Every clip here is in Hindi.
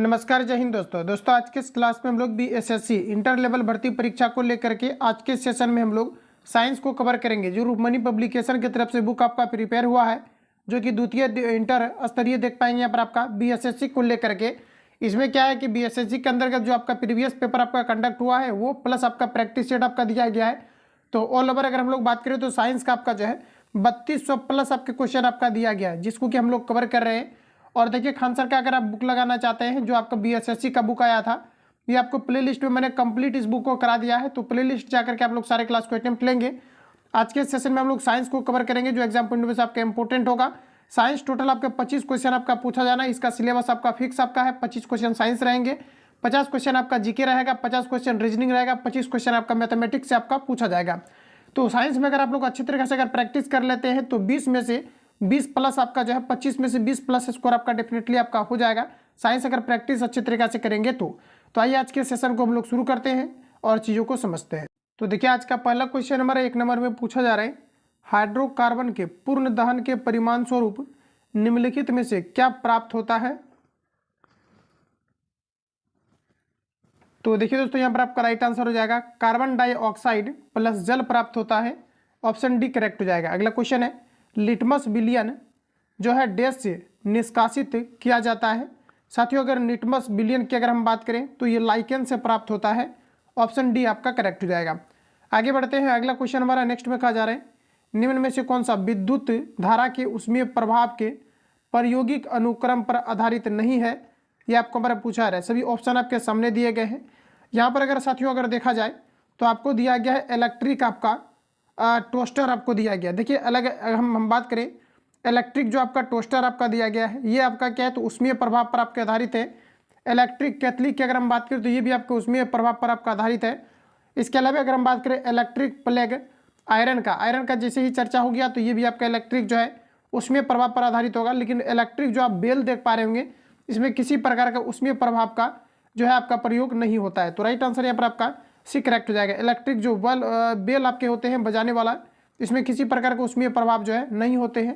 नमस्कार, जय हिंद दोस्तों आज के इस क्लास में हम लोग बीएसएससी इंटर लेवल भर्ती परीक्षा को लेकर के आज के सेशन में हम लोग साइंस को कवर करेंगे। जो रूपमनी पब्लिकेशन की तरफ से बुक आपका प्रिपेयर हुआ है, जो कि द्वितीय इंटर स्तरीय देख पाएंगे यहाँ पर आपका बीएसएससी को लेकर के। इसमें क्या है कि बीएसएससी के अंतर्गत जो आपका प्रीवियस पेपर आपका कंडक्ट हुआ है वो प्लस आपका प्रैक्टिस सेट आपका दिया गया है। तो ऑल ओवर अगर हम लोग बात करें तो साइंस का आपका जो है 3200 प्लस आपके क्वेश्चन आपका दिया गया है, जिसको कि हम लोग कवर कर रहे हैं। और देखिए खान सर का अगर आप बुक लगाना चाहते हैं, जो आपका बीएसएससी का बुक आया था, ये आपको प्लेलिस्ट में मैंने कंप्लीट इस बुक को करा दिया है। तो प्लेलिस्ट जाकर के आप लोग सारे क्लास को अटेम्प्ट लेंगे। आज के सेशन में हम लोग साइंस को कवर करेंगे, जो एग्जाम पॉइंट ऑफ व्यू से आपका इंपॉर्टेंट होगा। साइंस टोटल आपका 25 क्वेश्चन आपका पूछा जाना है। इसका सिलेबस आपका फिक्स आपका है, 25 क्वेश्चन साइंस रहेंगे, 50 क्वेश्चन आपका जीके रहेगा, 50 क्वेश्चन रीजनिंग रहेगा, 25 क्वेश्चन आपका मैथमेटिक्स से आपका पूछा जाएगा। तो साइंस में अगर आप लोग अच्छी तरीके से अगर प्रैक्टिस कर लेते हैं तो 20 में से 20 प्लस आपका जो है 25 में से 20 प्लस स्कोर आपका डेफिनेटली आपका हो जाएगा, साइंस अगर प्रैक्टिस अच्छी तरीके से करेंगे तो। आइए आज के सेशन को हम लोग शुरू करते हैं और चीज़ों को समझते हैं। तो देखिए आज का पहला क्वेश्चन हमारा 1 नंबर में पूछा जा रहा है, हाइड्रोकार्बन के पूर्ण दहन के परिमाण स्वरूप निम्नलिखित में से क्या प्राप्त होता है। तो देखिए दोस्तों यहाँ पर आपका राइट आंसर हो जाएगा कार्बन डाइऑक्साइड प्लस जल प्राप्त होता है। ऑप्शन डी करेक्ट हो जाएगा। अगला क्वेश्चन है, लिटमस विलियन जो है डैश से निष्कासित किया जाता है। साथियों अगर लिटमस विलियन की अगर हम बात करें तो ये लाइकेन से प्राप्त होता है। ऑप्शन डी आपका करेक्ट हो जाएगा। आगे बढ़ते हैं, अगला क्वेश्चन हमारा नेक्स्ट में कहा जा रहा है, निम्न में से कौन सा विद्युत धारा के ऊष्मीय प्रभाव के प्रायोगिक अनुक्रम पर आधारित नहीं है। ये आपको हमारा पूछा है। सभी ऑप्शन आपके सामने दिए गए हैं। यहाँ पर अगर साथियों अगर देखा जाए तो आपको दिया गया है इलेक्ट्रिक आपका टोस्टर आपको दिया गया। देखिए अलग हम बात करें, इलेक्ट्रिक जो आपका टोस्टर आपका दिया गया है ये आपका क्या है तो ऊष्मीय प्रभाव पर आपके आधारित है। इलेक्ट्रिक कैथलिक की अगर हम बात करें तो ये भी आपके ऊष्मीय प्रभाव पर आपका आधारित है। इसके अलावा अगर हम बात करें इलेक्ट्रिक प्लेग आयरन का जैसे ही चर्चा हो गया तो ये भी आपका इलेक्ट्रिक जो है ऊष्मीय प्रभाव पर आधारित होगा। लेकिन इलेक्ट्रिक जो आप बेल देख पा रहे होंगे इसमें किसी प्रकार का ऊष्मीय प्रभाव का जो है आपका प्रयोग नहीं होता है। तो राइट आंसर यहाँ पर आपका सी करेक्ट हो जाएगा। इलेक्ट्रिक जो बेल आपके होते हैं बजाने वाला, इसमें किसी प्रकार का ऊष्मीय प्रभाव जो है नहीं होते हैं।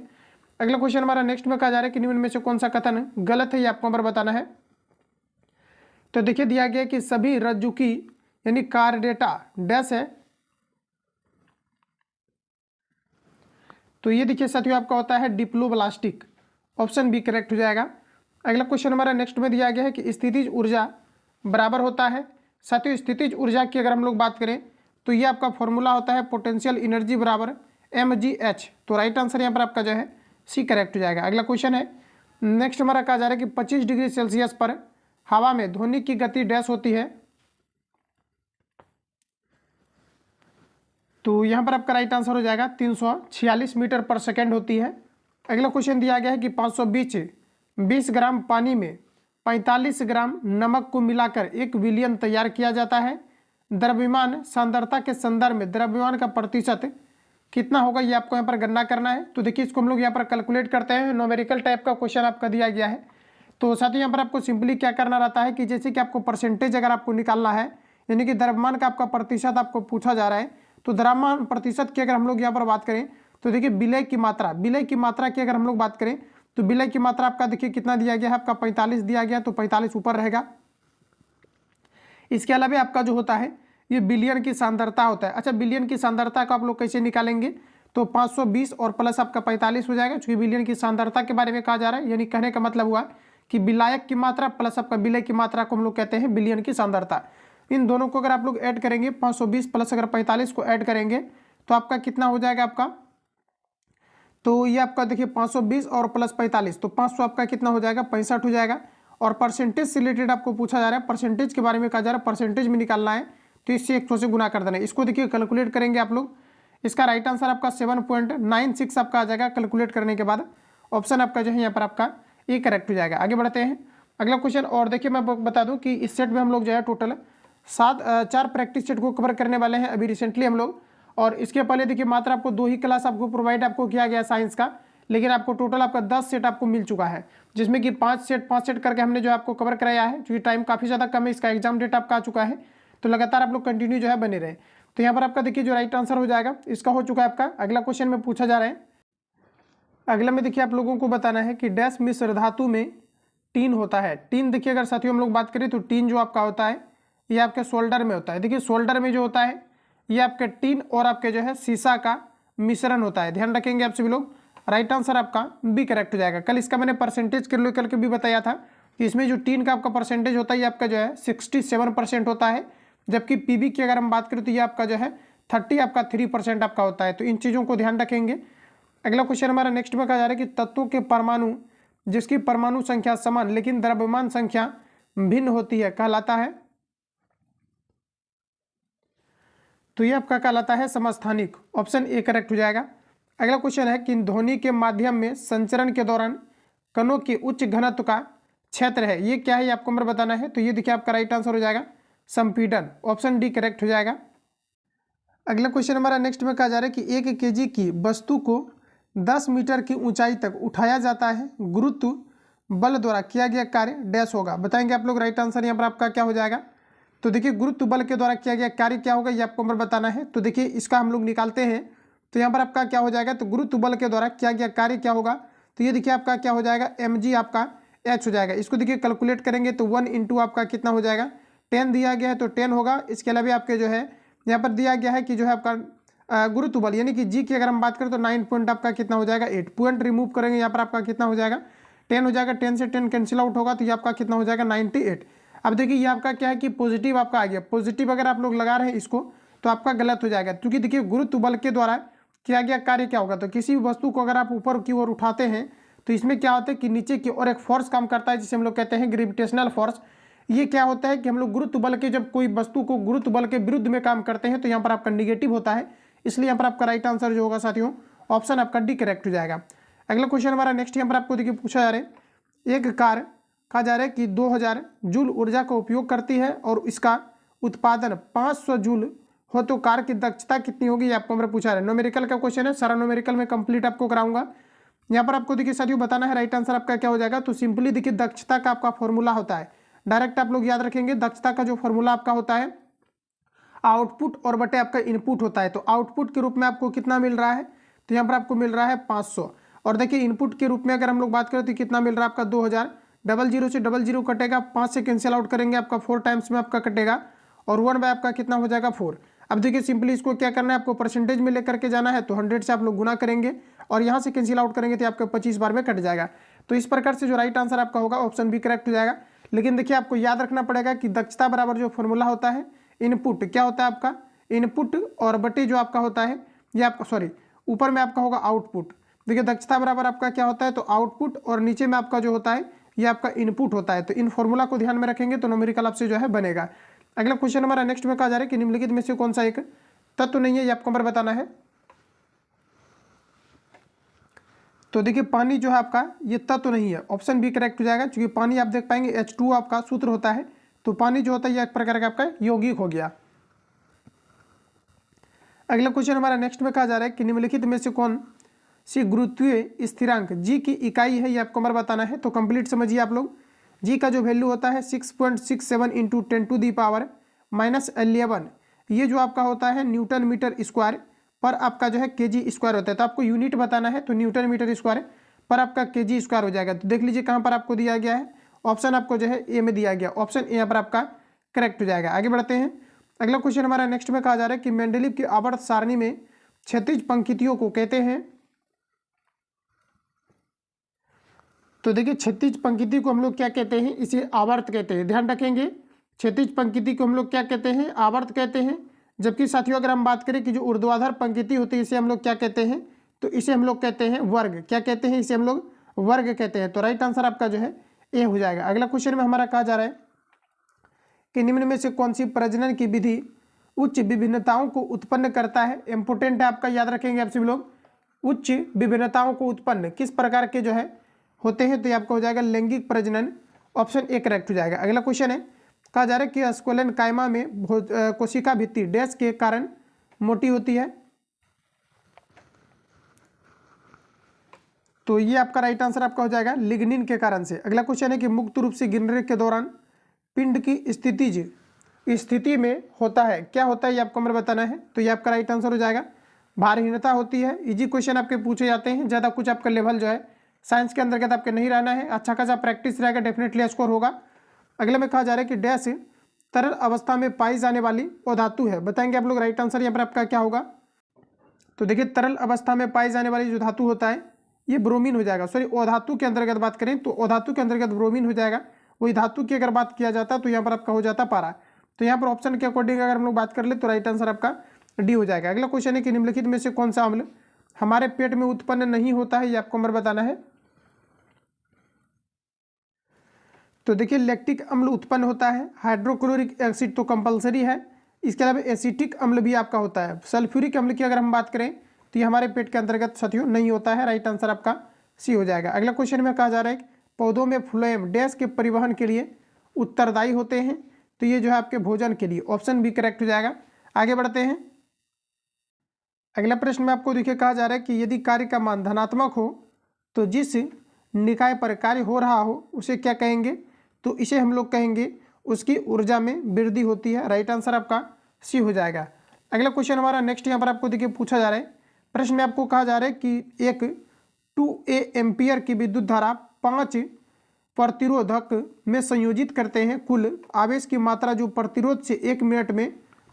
अगला क्वेश्चन हमारा नेक्स्ट में कहा जा रहा है कि निम्न में से कौन सा कथन गलत है, ये आपको हमारा बताना है। तो देखिए दिया गया कि सभी रज्जु की यानी कार्डेटा डैश है। तो ये देखिए साथियों आपका होता है डिप्लोब्लास्टिक। ऑप्शन बी करेक्ट हो जाएगा। अगला क्वेश्चन हमारा नेक्स्ट में दिया गया है कि स्थितिज ऊर्जा बराबर होता है। साथियों स्थितिज ऊर्जा की अगर हम लोग बात करें तो ये आपका फॉर्मूला होता है पोटेंशियल एनर्जी बराबर mgh। तो राइट आंसर यहाँ पर आपका जो है सी करेक्ट हो जाएगा। अगला क्वेश्चन है नेक्स्ट हमारा कहा जा रहा है कि 25 डिग्री सेल्सियस पर हवा में ध्वनि की गति डैश होती है। तो यहाँ पर आपका राइट आंसर हो जाएगा 346 मीटर पर सेकेंड होती है। अगला क्वेश्चन दिया गया है कि 520 ग्राम पानी में 45 ग्राम नमक को मिलाकर 1 विलियन तैयार किया जाता है। द्रव्यमान सांद्रता के संदर्भ में द्रव्यमान का प्रतिशत कितना होगा, ये आपको यहाँ पर गणना करना है। तो देखिए इसको हम लोग यहाँ पर कैलकुलेट करते हैं। न्यूमेरिकल टाइप का क्वेश्चन आपका दिया गया है। तो साथ ही यहाँ पर आपको सिंपली क्या करना रहता है कि जैसे कि आपको परसेंटेज अगर आपको निकालना है, यानी कि द्रव्यमान का आपका प्रतिशत आपको पूछा जा रहा है, तो द्रव्यमान प्रतिशत की अगर हम लोग यहाँ पर बात करें तो देखिए विलय की मात्रा की अगर हम लोग बात करें तो विलय की मात्रा आपका देखिए कितना दिया गया है, आपका 45 दिया गया, तो 45 ऊपर रहेगा। इसके अलावा आपका जो होता है ये बिलियन की सांद्रता होता है। अच्छा बिलियन की सांद्रता को आप लोग कैसे निकालेंगे, तो 520 और प्लस आपका 45 हो जाएगा, क्योंकि बिलियन की सांद्रता के बारे में कहा जा रहा है। यानी कहने का मतलब हुआ कि विलायक की मात्रा प्लस आपका विलय की मात्रा को हम लोग कहते हैं बिलियन की सांद्रता। इन दोनों को अगर आप लोग ऐड करेंगे 520 प्लस अगर 45 को ऐड करेंगे तो आपका कितना हो जाएगा आपका, तो ये आपका देखिए 520 और प्लस 45 तो 500 आपका कितना हो जाएगा 65 हो जाएगा। और परसेंटेज से रिलेटेड आपको पूछा जा रहा है, परसेंटेज के बारे में कहा जा रहा है, परसेंटेज में निकालना है तो इससे 100 से गुना कर देना है। इसको देखिए कैलकुलेट करेंगे आप लोग, इसका राइट आंसर आपका 7.96 आपका आ जाएगा कैलकुलेट करने के बाद। ऑप्शन आपका जो है यहाँ पर आपका ये करेक्ट हो जाएगा। आगे बढ़ते हैं अगला क्वेश्चन। और देखिए मैं बता दूँ कि इस सेट में हम लोग जो है टोटल 4 प्रैक्टिस सेट को कवर करने वाले हैं अभी रिसेंटली हम लोग। और इसके पहले देखिए मात्र आपको 2 ही क्लास आपको प्रोवाइड आपको किया गया साइंस का, लेकिन आपको टोटल आपका 10 सेट आपको मिल चुका है, जिसमें कि 5 सेट करके हमने जो आपको कवर कराया है। क्योंकि टाइम काफ़ी ज़्यादा कम है, इसका एग्जाम डेट आपका आ चुका है, तो लगातार आप लोग कंटिन्यू जो है बने रहे। तो यहाँ पर आपका देखिए जो राइट आंसर हो जाएगा इसका हो चुका है आपका। अगला क्वेश्चन में पूछा जा रहा है, अगला में देखिए आप लोगों को बताना है कि डैश मिश्र धातु में टीन होता है। टीन देखिए अगर साथियों हम लोग बात करें तो टीन जो आपका होता है ये आपके शोल्डर में होता है। देखिए शोल्डर में जो होता है ये आपके टीन और आपके जो है शीशा का मिश्रण होता है। ध्यान रखेंगे आप सभी लोग। राइट आंसर आपका बी करेक्ट हो जाएगा। कल इसका मैंने परसेंटेज के लेकर के भी बताया था कि इसमें जो टीन का आपका परसेंटेज होता है ये आपका जो है 67% होता है, जबकि पीबी की अगर हम बात करें तो ये आपका जो है 3% आपका होता है। तो इन चीज़ों को ध्यान रखेंगे। अगला क्वेश्चन हमारा नेक्स्ट में कहा जा रहा है कि तत्वों के परमाणु जिसकी परमाणु संख्या समान लेकिन द्रव्यमान संख्या भिन्न होती है कहलाता है। तो ये आपका कहलाता है समस्थानिक। ऑप्शन ए करेक्ट हो जाएगा। अगला क्वेश्चन है कि ध्वनि के माध्यम में संचरण के दौरान कणों के उच्च घनत्व का क्षेत्र है, ये क्या है ये आपको हमें बताना है। तो ये देखिए आपका राइट आंसर हो जाएगा संपीड़न। ऑप्शन डी करेक्ट हो जाएगा। अगला क्वेश्चन हमारा नेक्स्ट में कहा जा रहा है कि 1 kg की वस्तु को 10 मीटर की ऊंचाई तक उठाया जाता है, गुरुत्व बल द्वारा किया गया कार्य डैश होगा। बताएंगे आप लोग। राइट आंसर यहाँ पर आपका क्या हो जाएगा। तो देखिए गुरुत्व बल के द्वारा किया गया कार्य क्या होगा ये आपको हमें बताना है। तो देखिए इसका हम लोग निकालते हैं। तो यहाँ पर आपका क्या हो जाएगा, तो गुरुत्व बल के द्वारा किया गया कार्य क्या होगा। तो ये देखिए आपका क्या हो जाएगा mg आपका h हो जाएगा। इसको देखिए कैलकुलेट करेंगे तो 1 इंटू आपका कितना हो जाएगा 10 दिया गया है तो 10 होगा। इसके अलावा आपके जो है यहाँ पर दिया गया है कि जो है आपका गुरुत्व बल यानी कि जी की अगर हम बात करें तो 9 पॉइंट आपका कितना हो जाएगा 8 पॉइंट रिमूव करेंगे यहाँ पर आपका कितना हो जाएगा 10 हो जाएगा। 10 से 10 कैंसिल आउट होगा तो ये आपका कितना हो जाएगा 98। अब देखिए ये आपका क्या है कि पॉजिटिव आपका आ गया। पॉजिटिव अगर आप लोग लगा रहे हैं इसको तो आपका गलत हो जाएगा, क्योंकि देखिए गुरुत्व बल के द्वारा किया गया कार्य क्या होगा। तो किसी भी वस्तु को अगर आप ऊपर की ओर उठाते हैं तो इसमें क्या होता है कि नीचे की ओर एक फोर्स काम करता है जिसे हम लोग कहते हैं ग्रेविटेशनल फोर्स। ये क्या होता है कि हम लोग गुरुत्व बल के जब कोई वस्तु को गुरुत्व बल के विरुद्ध में काम करते हैं तो यहाँ पर आपका निगेटिव होता है, इसलिए यहाँ पर आपका राइट आंसर जो होगा साथियों ऑप्शन आपका डी करेक्ट हो जाएगा। अगला क्वेश्चन हमारा नेक्स्ट यहाँ पर आपको देखिए पूछा जा रहा है एक कार कहा जा रहा है कि 2000 जूल ऊर्जा का उपयोग करती है और इसका उत्पादन 500 जूल हो तो कार की दक्षता कितनी होगी, ये आपको हमारा पूछा रहा है। न्यूमेरिकल का क्वेश्चन है, सारा न्यूमेरिकल में कंप्लीट आपको कराऊंगा। यहाँ पर आपको देखिए साथियों बताना है राइट आंसर आपका क्या हो जाएगा। तो सिंपली देखिए दक्षता का आपका फॉर्मूला होता है, डायरेक्ट आप लोग याद रखेंगे। दक्षता का जो फॉर्मूला आपका होता है आउटपुट और बटे आपका इनपुट होता है। तो आउटपुट के रूप में आपको कितना मिल रहा है, तो यहाँ पर आपको मिल रहा है 500। और देखिए इनपुट के रूप में अगर हम लोग बात करें तो कितना मिल रहा है आपका 2000। 00 से 00 कटेगा, 5 से कैंसिल आउट करेंगे आपका 4 टाइम्स में आपका कटेगा और 1 बाय आपका कितना हो जाएगा 4। अब देखिए सिंपली इसको क्या करना है, आपको परसेंटेज में लेकर के जाना है। तो 100 से आप लोग गुना करेंगे और यहाँ से कैंसिल आउट करेंगे तो आपका 25 बार में कट जाएगा। तो इस प्रकार से जो राइट आंसर आपका होगा ऑप्शन बी करेक्ट हो जाएगा। लेकिन देखिए आपको याद रखना पड़ेगा कि दक्षता बराबर जो फॉर्मूला होता है इनपुट क्या होता है आपका इनपुट और बटे जो आपका होता है ये आपका सॉरी ऊपर में आपका होगा आउटपुट। देखिए दक्षता बराबर आपका क्या होता है तो आउटपुट और नीचे में आपका जो होता है ये आपका इनपुट होता है। तो इन फॉर्मूला को ध्यान में रखेंगे तो न्यूमेरिकल आपसे जो है बनेगा। अगला क्वेश्चन हमारा नेक्स्ट में कहा जा रहा है कि निम्नलिखित में से कौन सा एक तत्व नहीं है, ये आपको हमारा बताना है। तो देखिए पानी जो है आपका ये तत्व नहीं है, ऑप्शन बी करेक्ट हो जाएगा। क्योंकि पानी आप देख पाएंगे H2 आपका सूत्र होता है, तो पानी जो होता है ये एक प्रकार का आपका यौगिक हो गया। अगला क्वेश्चन हमारा नेक्स्ट में कहा जा रहा है कि निम्नलिखित में से कौन सी गुरुत्वीय स्थिरांक जी की इकाई है, ये आपको हमारा बताना है। तो कंप्लीट समझिए आप लोग। जी का जो वैल्यू होता है 6.67 इंटू 10⁻⁻11। ये जो आपका होता है न्यूटन मीटर स्क्वायर पर आपका जो है केजी स्क्वायर होता है। तो आपको यूनिट बताना है, तो न्यूटन मीटर स्क्वायर पर आपका केजी स्क्वायर हो जाएगा। तो देख लीजिए कहाँ पर आपको दिया गया है, ऑप्शन आपको जो है ए में दिया गया। ऑप्शन ए यहाँ पर आपका करेक्ट हो जाएगा। आगे बढ़ते हैं। अगला क्वेश्चन हमारा नेक्स्ट में कहा जा रहा है कि मेंडलीव की आवर्त सारणी में क्षैतिज पंक्तियों को कहते हैं। तो देखिए क्षैतिज पंक्ति को हम लोग क्या कहते हैं, इसे आवर्त कहते हैं। ध्यान रखेंगे क्षैतिज पंक्ति को हम लोग क्या कहते हैं, आवर्त कहते हैं। जबकि साथियों अगर हम बात करें कि जो ऊर्ध्वाधर पंक्ति होती है इसे हम लोग क्या कहते हैं, तो इसे हम लोग कहते हैं वर्ग। क्या कहते हैं, इसे हम लोग वर्ग कहते हैं। तो राइट आंसर आपका जो है ए हो जाएगा। अगला क्वेश्चन में हमारा कहा जा रहा है कि निम्न में से कौन सी प्रजनन की विधि उच्च विभिन्नताओं को उत्पन्न करता है। इंपोर्टेंट है आपका, याद रखेंगे आप सभी लोग। उच्च विभिन्नताओं को उत्पन्न किस प्रकार के जो है होते हैं, तो ये आपका हो जाएगा लैंगिक प्रजनन। ऑप्शन ए करेक्ट हो जाएगा। अगला क्वेश्चन है, कहा जा रहा है कि स्क्वेलन कायमा में कोशिका भित्ति डैश के कारण मोटी होती है। तो ये आपका राइट आंसर आपका हो जाएगा लिग्निन के कारण से। अगला क्वेश्चन है कि मुक्त रूप से गिरने के दौरान पिंड की स्थिति में होता है, क्या होता है, ये आपको हमें बताना है। तो ये आपका राइट आंसर हो जाएगा भारहीनता होती है। इजी क्वेश्चन आपके पूछे जाते हैं, ज़्यादा कुछ आपका लेवल जो है साइंस के अंतर्गत आपके नहीं रहना है, अच्छा खासा प्रैक्टिस रहेगा, डेफिनेटली स्कोर होगा। अगले में कहा जा रहा है कि डैश तरल अवस्था में पाई जाने वाली अधातु है, बताएंगे आप लोग राइट आंसर यहाँ पर आपका क्या होगा। तो देखिए तरल अवस्था में पाई जाने वाली जो धातु होता है ये ब्रोमीन हो जाएगा, सॉरी अधातु के अंतर्गत बात करें तो अधातु के अंतर्गत ब्रोमीन हो जाएगा। वही धातु की अगर बात किया जाता तो यहाँ पर आपका हो जाता पारा। तो यहाँ पर ऑप्शन के अकॉर्डिंग अगर हम लोग बात कर ले तो राइट आंसर आपका डी हो जाएगा। अगला क्वेश्चन है कि निम्नलिखित में से कौन सा अम्ल हमारे पेट में उत्पन्न नहीं होता है, ये आपको नंबर बताना है। तो देखिए लैक्टिक अम्ल उत्पन्न होता है, हाइड्रोक्लोरिक एसिड तो कंपलसरी है, इसके अलावा एसिटिक अम्ल भी आपका होता है। सल्फ्यूरिक अम्ल की अगर हम बात करें तो ये हमारे पेट के अंतर्गत साथियों नहीं होता है, राइट आंसर आपका सी हो जाएगा। अगला क्वेश्चन में कहा जा रहा है पौधों में फ्लोएम डैश के परिवहन के लिए उत्तरदायी होते हैं, तो ये जो है आपके भोजन के लिए, ऑप्शन बी करेक्ट हो जाएगा। आगे बढ़ते हैं। अगला प्रश्न में आपको देखिए कहा जा रहा है कि यदि कार्य का मान धनात्मक हो तो जिस निकाय पर कार्य हो रहा हो उसे क्या कहेंगे, तो इसे हम लोग कहेंगे उसकी ऊर्जा में वृद्धि होती है, राइट आंसर आपका सी हो जाएगा। अगला क्वेश्चन हमारा नेक्स्ट यहाँ पर आपको देखिए पूछा जा रहा है। प्रश्न में आपको कहा जा रहा है कि एक 2A एम्पियर की विद्युत धारा 5 प्रतिरोधक में संयोजित करते हैं, कुल आवेश की मात्रा जो प्रतिरोध से 1 मिनट में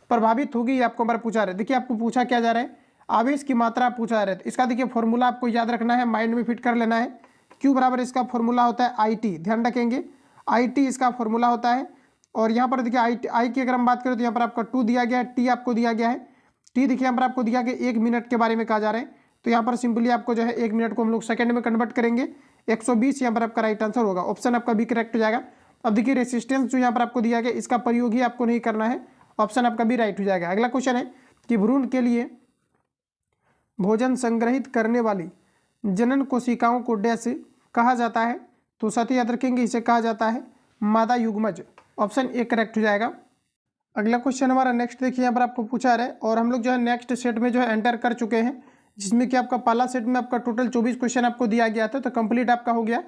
प्रभावित होगी, ये आपको हमारा पूछा रहा है। देखिए आपको पूछा क्या जा रहा है, आवेश की मात्रा पूछा जा रहा है। तो इसका देखिए फॉर्मूला आपको याद रखना है, माइंड में फिट कर लेना है। क्यू बराबर इसका फॉर्मूला होता है IT, ध्यान रखेंगे IT इसका फॉर्मूला होता है। और यहाँ पर देखिए आई की अगर हम बात करें तो यहाँ पर आपका 2 दिया गया है, T आपको दिया गया है। T देखिए यहाँ पर आपको दिया गया 1 मिनट के बारे में कहा जा रहा है, तो यहाँ पर सिंपली आपको जो है 1 मिनट को हम लोग सेकंड में कन्वर्ट करेंगे, 120 यहाँ पर आपका राइट आंसर होगा, ऑप्शन आपका बी करेक्ट हो जाएगा। अब देखिए रेसिस्टेंस जो यहाँ पर आपको दिया गया इसका प्रयोग ही आपको नहीं करना है, ऑप्शन आपका बी राइट हो जाएगा। अगला क्वेश्चन है कि भ्रूण के लिए भोजन संग्रहित करने वाली जनन कोशिकाओं को डैश कहा जाता है, तो साथ ही याद रखेंगे इसे कहा जाता है मादा युग्मज, ऑप्शन ए करेक्ट हो जाएगा। अगला क्वेश्चन हमारा नेक्स्ट देखिए यहाँ पर आपको पूछा रहा है और हम लोग जो है नेक्स्ट सेट में जो है एंटर कर चुके हैं, जिसमें कि आपका पहला सेट में आपका टोटल 24 क्वेश्चन आपको दिया गया था, तो कंप्लीट आपका हो गया।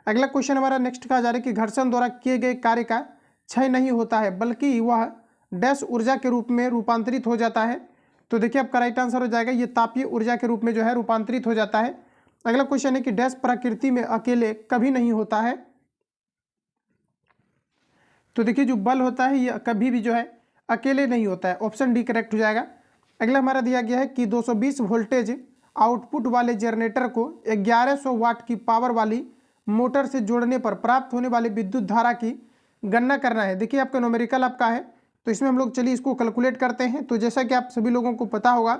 अगला क्वेश्चन हमारा नेक्स्ट कहा जा रहा है कि घर्षण द्वारा किए गए कार्य का क्षय नहीं होता है बल्कि वह डैश ऊर्जा के रूप में रूपांतरित हो जाता है, तो देखिए आपका राइट आंसर हो जाएगा ये तापीय ऊर्जा के रूप में जो है रूपांतरित हो जाता है। अगला क्वेश्चन है कि डैश प्रकृति में अकेले कभी नहीं होता है, तो देखिए जो बल होता है ये कभी भी जो है अकेले नहीं होता है, ऑप्शन डी करेक्ट हो जाएगा। अगला हमारा दिया गया है कि 220 वोल्टेज आउटपुट वाले जनरेटर को 1100 वाट की पावर वाली मोटर से जोड़ने पर प्राप्त होने वाली विद्युत धारा की गणना करना है। देखिए आपका न्यूमेरिकल आपका है, तो इसमें हम लोग चलिए इसको कैलकुलेट करते हैं। तो जैसा कि आप सभी लोगों को पता होगा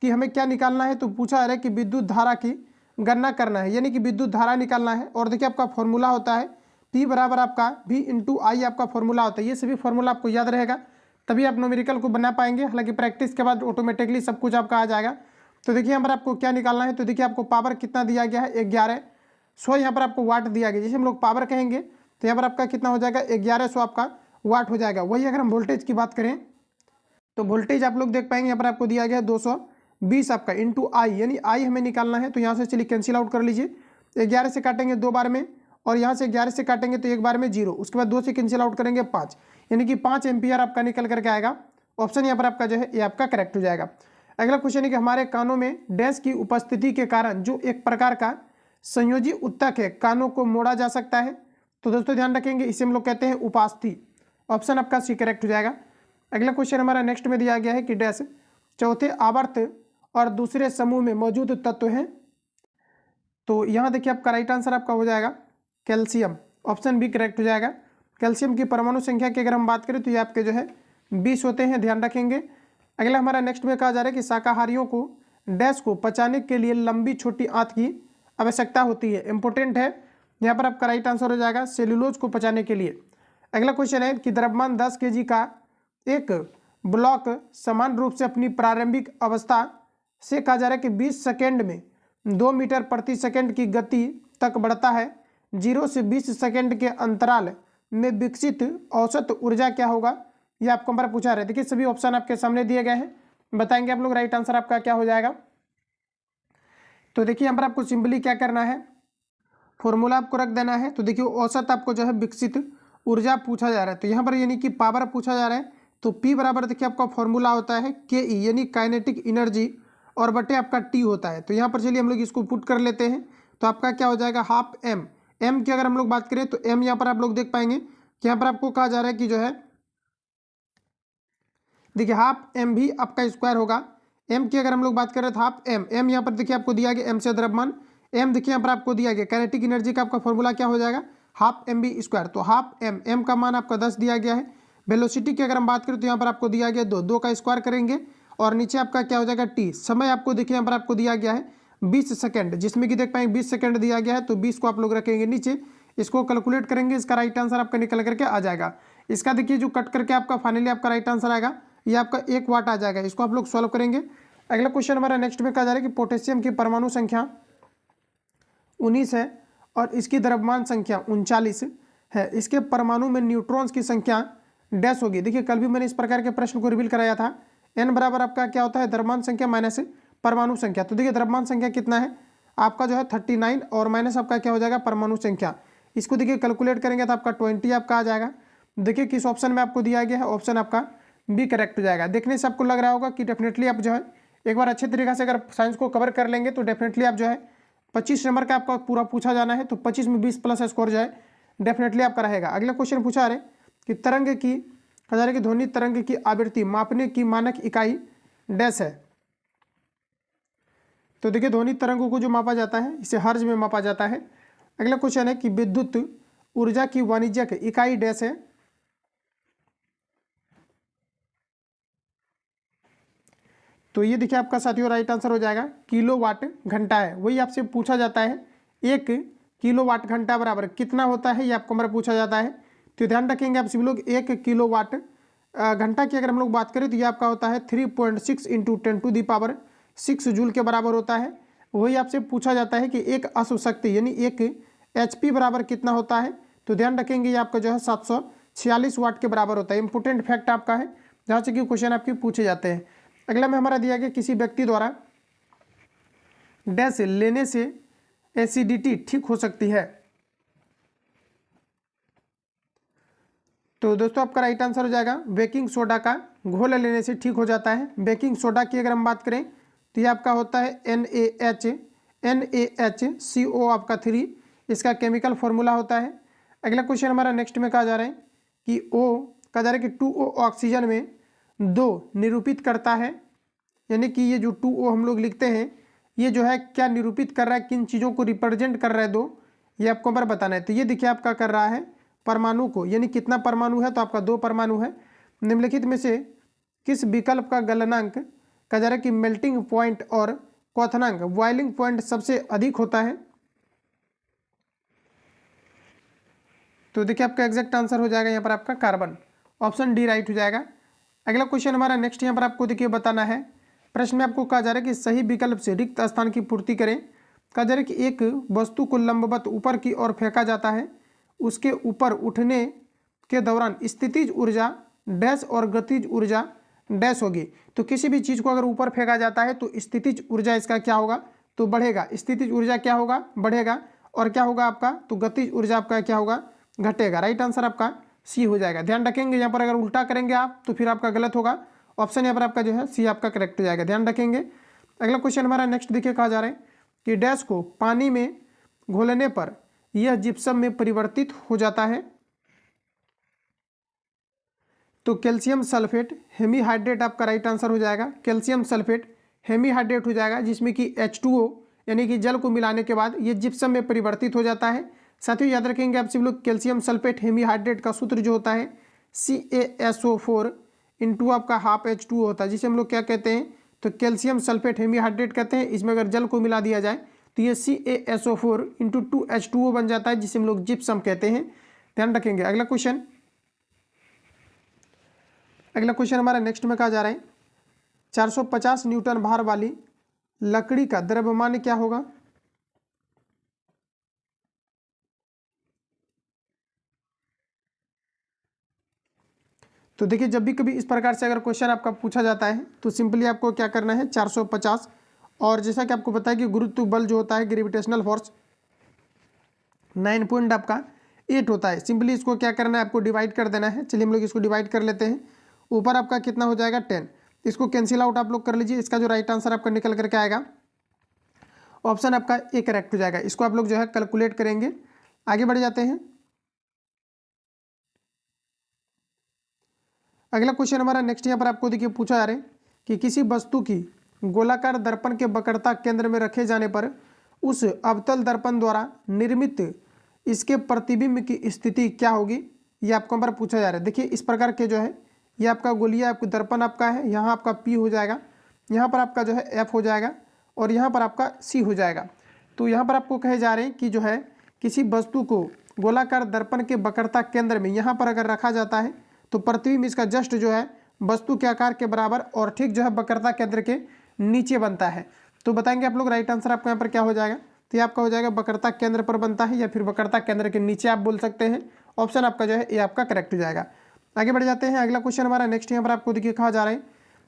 कि हमें क्या निकालना है, तो पूछा जा रहा है कि विद्युत धारा की गणना करना है, यानी कि विद्युत धारा निकालना है। और देखिए आपका फॉर्मूला होता है P बराबर आपका V इंटू आई आपका फॉर्मूला होता है, ये सभी फॉर्मूला आपको याद रहेगा तभी आप न्यूमेरिकल को बना पाएंगे, हालांकि प्रैक्टिस के बाद ऑटोमेटिकली सब कुछ आपका आ जाएगा। तो देखिए यहाँ पर आपको क्या निकालना है, तो देखिए आपको पावर कितना दिया गया है 1100, यहाँ पर आपको वाट दिया गया, जैसे हम लोग पावर कहेंगे तो यहाँ पर आपका कितना हो जाएगा 1100 आपका वाट हो जाएगा। वही अगर हम वोल्टेज की बात करें तो वोल्टेज आप लोग देख पाएंगे यहाँ पर आपको दिया गया है 220 आपका इंटू आई, यानी आई हमें निकालना है। तो यहाँ से चलिए कैंसिल आउट कर लीजिए, 11 से काटेंगे 2 बार में और यहाँ से 11 से काटेंगे तो 1 बार में 0, उसके बाद 2 से कैंसिल आउट करेंगे 5, यानी कि 5 एम्पियर आपका निकल करके आएगा। ऑप्शन यहाँ पर आपका जो है ये आपका करेक्ट हो जाएगा। अगला क्वेश्चन है कि हमारे कानों में डैश की उपस्थिति के कारण जो एक प्रकार का संयोजी उत्तक है कानों को मोड़ा जा सकता है, तो दोस्तों ध्यान रखेंगे इसे हम लोग कहते हैं उपास्थि, ऑप्शन आपका सी करेक्ट हो जाएगा। अगला क्वेश्चन हमारा नेक्स्ट में दिया गया है कि डैश चौथे आवर्त और दूसरे समूह में मौजूद तत्व हैं, तो यहाँ देखिए आपका राइट आंसर आपका हो जाएगा कैल्शियम, ऑप्शन बी करेक्ट हो जाएगा। कैल्शियम की परमाणु संख्या की अगर हम बात करें तो ये आपके जो है 20 होते हैं, ध्यान रखेंगे। अगला हमारा नेक्स्ट में कहा जा रहा है कि शाकाहारियों को डैश को पचाने के लिए लंबी छोटी आंत की आवश्यकता होती है, इंपॉर्टेंट है, यहाँ पर आपका राइट आंसर हो जाएगा सेल्यूलोज को पचाने के लिए। अगला क्वेश्चन है कि द्रव्यमान 10 kg का एक ब्लॉक समान रूप से अपनी प्रारंभिक अवस्था से कहा जा रहा है कि 20 सेकेंड में 2 मीटर प्रति सेकेंड की गति तक बढ़ता है, 0 से 20 सेकेंड के अंतराल में विकसित औसत ऊर्जा क्या होगा, ये आपको हमारा पूछा रहा है। देखिए सभी ऑप्शन आपके सामने दिए गए हैं, बताएंगे आप लोग राइट आंसर आपका क्या हो जाएगा। तो देखिए यहाँ पर आपको सिंपली क्या करना है, फॉर्मूला आपको रख देना है। तो देखिए औसत आपको जो है विकसित ऊर्जा पूछा जा रहा है, तो यहाँ पर यानी कि पावर पूछा जा रहा है, तो P बराबर देखिए आपका फॉर्मूला होता है KE यानी काइनेटिक एनर्जी और बटे आपका T होता है। तो यहाँ पर चलिए हम लोग इसको पुट कर लेते हैं, तो आपका क्या हो जाएगा हाफ एम। एम की अगर हम लोग बात करें तो एम यहाँ पर आप लोग देख पाएंगे कि यहाँ पर आपको कहा जा रहा है कि जो है देखिए हाफ एम भी आपका स्क्वायर होगा। एम की अगर हम लोग बात करें तो हाफ एम, एम यहाँ पर देखिए आपको दिया गया एम से द्रव्यमान, एम देखिए यहाँ पर आपको दिया गया काइनेटिक एनर्जी का आपका फॉर्मूला क्या हो जाएगा हाफ एम बी स्क्वायर। तो हाफ एम, एम का मान आपका 10 दिया गया है। वेलोसिटी की अगर हम बात करें तो यहाँ पर आपको दिया गया 2 का स्क्वायर करेंगे और नीचे आपका क्या हो जाएगा टी। समय आपको देखिए यहाँ पर आपको दिया गया है 20 सेकंड, जिसमें कि देख पाएंगे 20 सेकंड दिया गया है, तो 20 को आप लोग रखेंगे नीचे, इसको कैलकुलेट करेंगे, इसका राइट आंसर आपका निकल करके आ जाएगा। इसका देखिए जो कट करके आपका फाइनली आपका राइट आंसर आएगा ये आपका 1 वाट आ जाएगा। इसको आप लोग सॉल्व करेंगे। अगला क्वेश्चन हमारा नेक्स्ट में कहा जा रहा है कि पोटेशियम की परमाणु संख्या 19 है और इसकी द्रव्यमान संख्या 39 है, इसके परमाणु में न्यूट्रॉन्स की संख्या डैश होगी। देखिए कल भी मैंने इस प्रकार के प्रश्न को रिवील कराया था। n बराबर आपका क्या होता है द्रव्यमान संख्या माइनस परमाणु संख्या। तो देखिए द्रव्यमान संख्या कितना है आपका जो है 39 और माइनस आपका क्या हो जाएगा परमाणु संख्या। इसको देखिए कैलकुलेट करेंगे तो आपका 20 आपका आ जाएगा। देखिए किस ऑप्शन में आपको दिया गया है, ऑप्शन आपका बी करेक्ट हो जाएगा। देखने से आपको लग रहा होगा कि डेफिनेटली आप जो है एक बार अच्छे तरीके से अगर साइंस को कवर कर लेंगे तो डेफिनेटली आप जो है 25 नंबर का आपका पूरा पूछा जाना है, तो 25 में 20 प्लस स्कोर जो है डेफिनेटली आपका रहेगा। अगला क्वेश्चन पूछा रहे कि तरंग की हजारे की ध्वनि तरंग की आवृत्ति मापने की मानक इकाई डैश है। तो देखिए ध्वनि तरंगों को जो मापा जाता है इसे हर्ज में मापा जाता है। अगला क्वेश्चन है कि विद्युत ऊर्जा की वाणिज्यिक इकाई डैश है। तो ये देखिए आपका साथियों राइट आंसर हो जाएगा किलोवाट घंटा है। वही आपसे पूछा जाता है 1 किलोवाट घंटा बराबर कितना होता है, ये आपको हमारा पूछा जाता है। तो ध्यान रखेंगे आप सभी लोग 1 किलोवाट घंटा की अगर हम लोग बात करें तो ये आपका होता है 3.6 इंटू 10⁻6 जूल के बराबर होता है। वही आपसे पूछा जाता है कि एक अश्व शक्ति यानी 1 HP बराबर कितना होता है। तो ध्यान रखेंगे ये आपका जो है 746 वाट के बराबर होता है। इंपोर्टेंट फैक्ट आपका है जहाँ से कि क्वेश्चन आपके पूछे जाते हैं। अगला में हमारा दिया गया किसी व्यक्ति द्वारा डैश लेने से एसिडिटी ठीक हो सकती है। तो दोस्तों आपका राइट आंसर हो जाएगा बेकिंग सोडा का घोल लेने से ठीक हो जाता है। बेकिंग सोडा की अगर हम बात करें तो ये आपका होता है NaHCO आपका 3, इसका केमिकल फॉर्मूला होता है। अगला क्वेश्चन हमारा नेक्स्ट में कहा जा रहा है कि कहा जा रहा है कि 2O ऑक्सीजन में 2 निरूपित करता है, यानी कि ये जो 2O हम लोग लिखते हैं ये जो है क्या निरूपित कर रहा है, किन चीज़ों को रिप्रेजेंट कर रहा है 2, ये आपको हमारा बताना है। तो ये देखिए आपका कर रहा है परमाणु को, यानी कितना परमाणु है तो आपका 2 परमाणु है। निम्नलिखित में से किस विकल्प का गलनांक कहा जा रहा है कि मेल्टिंग पॉइंट और क्वथनांक बॉइलिंग पॉइंट सबसे अधिक होता है। तो देखिए आपका एग्जैक्ट आंसर हो जाएगा यहाँ पर आपका कार्बन, ऑप्शन डी राइट हो जाएगा। अगला क्वेश्चन हमारा नेक्स्ट यहाँ पर आपको देखिए बताना है। प्रश्न में आपको कहा जा रहा है कि सही विकल्प से रिक्त स्थान की पूर्ति करें। कहा जा रहा है कि एक वस्तु को लंबवत ऊपर की ओर फेंका जाता है, उसके ऊपर उठने के दौरान स्थितिज ऊर्जा डैश और गतिज ऊर्जा डैश होगी। तो किसी भी चीज़ को अगर ऊपर फेंका जाता है तो स्थितिज ऊर्जा इसका क्या होगा तो बढ़ेगा, स्थितिज ऊर्जा क्या होगा बढ़ेगा, और क्या होगा आपका तो गतिज ऊर्जा आपका क्या होगा घटेगा। राइट आंसर आपका सी हो जाएगा। ध्यान रखेंगे यहाँ पर अगर उल्टा करेंगे आप तो फिर आपका गलत होगा। ऑप्शन यहाँ पर आपका जो है सी आपका करेक्ट हो जाएगा, ध्यान रखेंगे। अगला क्वेश्चन हमारा नेक्स्ट देखिए कहा जा रहा है कि डैश को पानी में घोलने पर यह जिप्सम में परिवर्तित हो जाता है। तो कैल्शियम सल्फेट हेमीहाइड्रेट आपका राइट आंसर हो जाएगा। कैल्शियम सल्फेट हेमीहाइड्रेट हो जाएगा जिसमें कि H2O यानी कि जल को मिलाने के बाद ये जिप्सम में परिवर्तित हो जाता है। साथियों याद रखेंगे आप सभी लोग कैल्शियम सल्फेट हेमीहाइड्रेट का सूत्र जो होता है CaSO4 इंटू आपका हाफ H2O होता है, जिसे हम लोग क्या कहते हैं तो कैल्शियम सल्फेट हेमीहाइड्रेट कहते हैं। इसमें अगर जल को मिला दिया जाए तो ये CaSO4 इंटू 2H2O बन जाता है, जिसे हम लोग जिप्सम कहते हैं, ध्यान रखेंगे। अगला क्वेश्चन हमारा नेक्स्ट में कहा जा रहा है 450 न्यूटन भार वाली लकड़ी का द्रव्यमान क्या होगा। तो देखिए जब भी कभी इस प्रकार से अगर क्वेश्चन आपका पूछा जाता है तो सिंपली आपको क्या करना है 450, और जैसा कि आपको पता है कि गुरुत्व बल जो होता है ग्रेविटेशनल फोर्स 9.8 होता है। सिंपली इसको क्या करना है आपको डिवाइड कर देना है। चलिए हम लोग इसको डिवाइड कर लेते हैं। ऊपर आपका कितना हो जाएगा 10, इसको कैंसिल आउट आप लोग कर लीजिए। इसका जो राइट आंसर आपका निकल करके आएगा ऑप्शन आपका ए करेक्ट हो जाएगा। इसको आप लोग जो है कैलकुलेट करेंगे। आगे बढ़ जाते हैं। अगला क्वेश्चन हमारा नेक्स्ट यहाँ पर आपको देखिए पूछा जा रहा है कि किसी वस्तु की गोलाकार दर्पण के वक्रता केंद्र में रखे जाने पर उस अवतल दर्पण द्वारा निर्मित इसके प्रतिबिंब की स्थिति क्या होगी, ये आपको हमारा पूछा जा रहा है। देखिए इस प्रकार के जो है ये आपका गोलीय आपका दर्पण आपका है, यहाँ आपका पी हो जाएगा, यहाँ पर आपका जो है एफ हो जाएगा और यहाँ पर आपका सी हो जाएगा। तो यहाँ पर आपको कहे जा रहे हैं कि जो है किसी वस्तु को गोलाकार दर्पण के वक्रता केंद्र में यहाँ पर अगर रखा जाता है तो प्रतिबिंब इसका जस्ट जो है वस्तु के आकार के बराबर और ठीक जो है वक्रता केंद्र के नीचे बनता है। तो बताएंगे आप लोग राइट आंसर आपको यहाँ पर क्या हो जाएगा। तो ये आपका हो जाएगा वक्रता केंद्र पर बनता है या फिर वक्रता केंद्र के नीचे आप बोल सकते हैं। ऑप्शन आपका जो है ये आपका करेक्ट हो जाएगा। आगे बढ़ जाते हैं। अगला क्वेश्चन हमारा नेक्स्ट यहाँ पर आपको देखिए कहा जा रहा है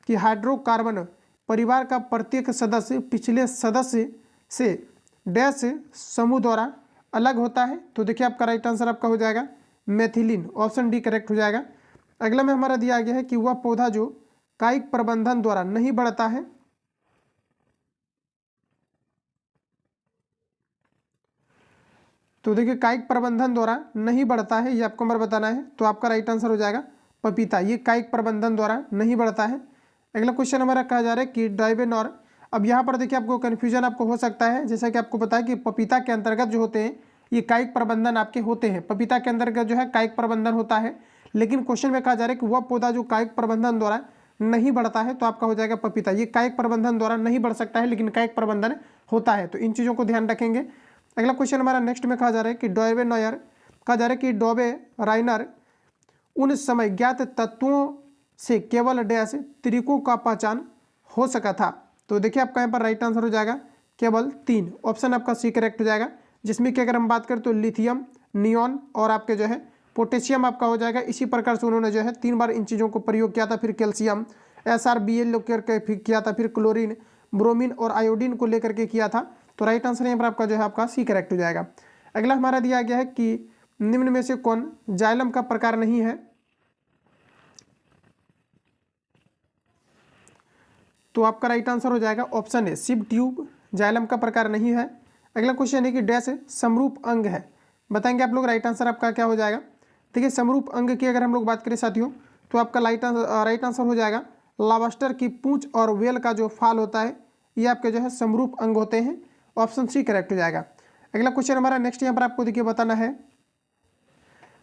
कि हाइड्रोकार्बन परिवार का प्रत्येक सदस्य पिछले सदस्य से डैश समूह द्वारा अलग होता है। तो देखिए आपका राइट आंसर आपका हो जाएगा मेथिलीन। ऑप्शन डी करेक्ट हो जाएगा। अगला में हमारा दिया गया है कि वह पौधा जो कायिक प्रबंधन द्वारा नहीं बढ़ता है, तो देखिए कायिक प्रबंधन द्वारा नहीं बढ़ता है, ये आपको हमारा बताना है। तो आपका राइट आंसर हो जाएगा पपीता, ये कायिक प्रबंधन द्वारा नहीं बढ़ता है। अगला क्वेश्चन हमारा कहा जा रहा है कि डाइबेनॉर, अब यहाँ पर देखिए आपको कन्फ्यूजन आपको हो सकता है, जैसा कि आपको पता है कि पपीता के अंतर्गत जो होते हैं ये कायिक प्रबंधन आपके होते हैं, पपीता के अंतर्गत जो है कायिक प्रबंधन होता है। लेकिन क्वेश्चन में कहा जा रहा है कि वह पौधा जो कायिक प्रबंधन द्वारा नहीं बढ़ता है, तो आपका हो जाएगा पपीता, ये कायिक प्रबंधन द्वारा नहीं बढ़ सकता है लेकिन कायिक प्रबंधन होता है। तो इन चीज़ों को ध्यान रखेंगे। अगला क्वेश्चन हमारा नेक्स्ट में कहा जा रहा है कि डॉयबेनॉयर, कहा जा रहा है कि डॉबे राइनर उन समय ज्ञात तत्वों से केवल डैश त्रिकों का पहचान हो सका था। तो देखिए आपका यहाँ पर राइट आंसर हो जाएगा केवल 3। ऑप्शन आपका सी करेक्ट हो जाएगा, जिसमें कि अगर हम बात करें तो लिथियम, नियॉन और आपके जो है पोटेशियम आपका हो जाएगा। इसी प्रकार से उन्होंने जो है 3 बार इन चीज़ों को प्रयोग किया था। फिर कैल्शियम SrBl लोग करके फिर किया था, फिर क्लोरीन, ब्रोमीन और आयोडीन को लेकर के किया था। तो राइट आंसर यहाँ पर आपका जो है आपका सी करेक्ट हो जाएगा। अगला हमारा दिया गया है कि निम्न में से कौन जाइलम का प्रकार नहीं है। तो आपका राइट आंसर हो जाएगा ऑप्शन ए सिब ट्यूब, जाइलम का प्रकार नहीं है। अगला क्वेश्चन है कि डैश समरूप अंग है, बताएंगे आप लोग राइट आंसर आपका क्या हो जाएगा। देखिए समरूप अंग की अगर हम लोग बात करें साथियों, तो आपका राइट आंसर हो जाएगा लॉबस्टर की पूंछ और वेल का जो फाल होता है ये आपके जो है समरूप अंग होते हैं। ऑप्शन सी करेक्ट हो जाएगा। अगला क्वेश्चन हमारा नेक्स्ट यहाँ पर आपको देखिए बताना है।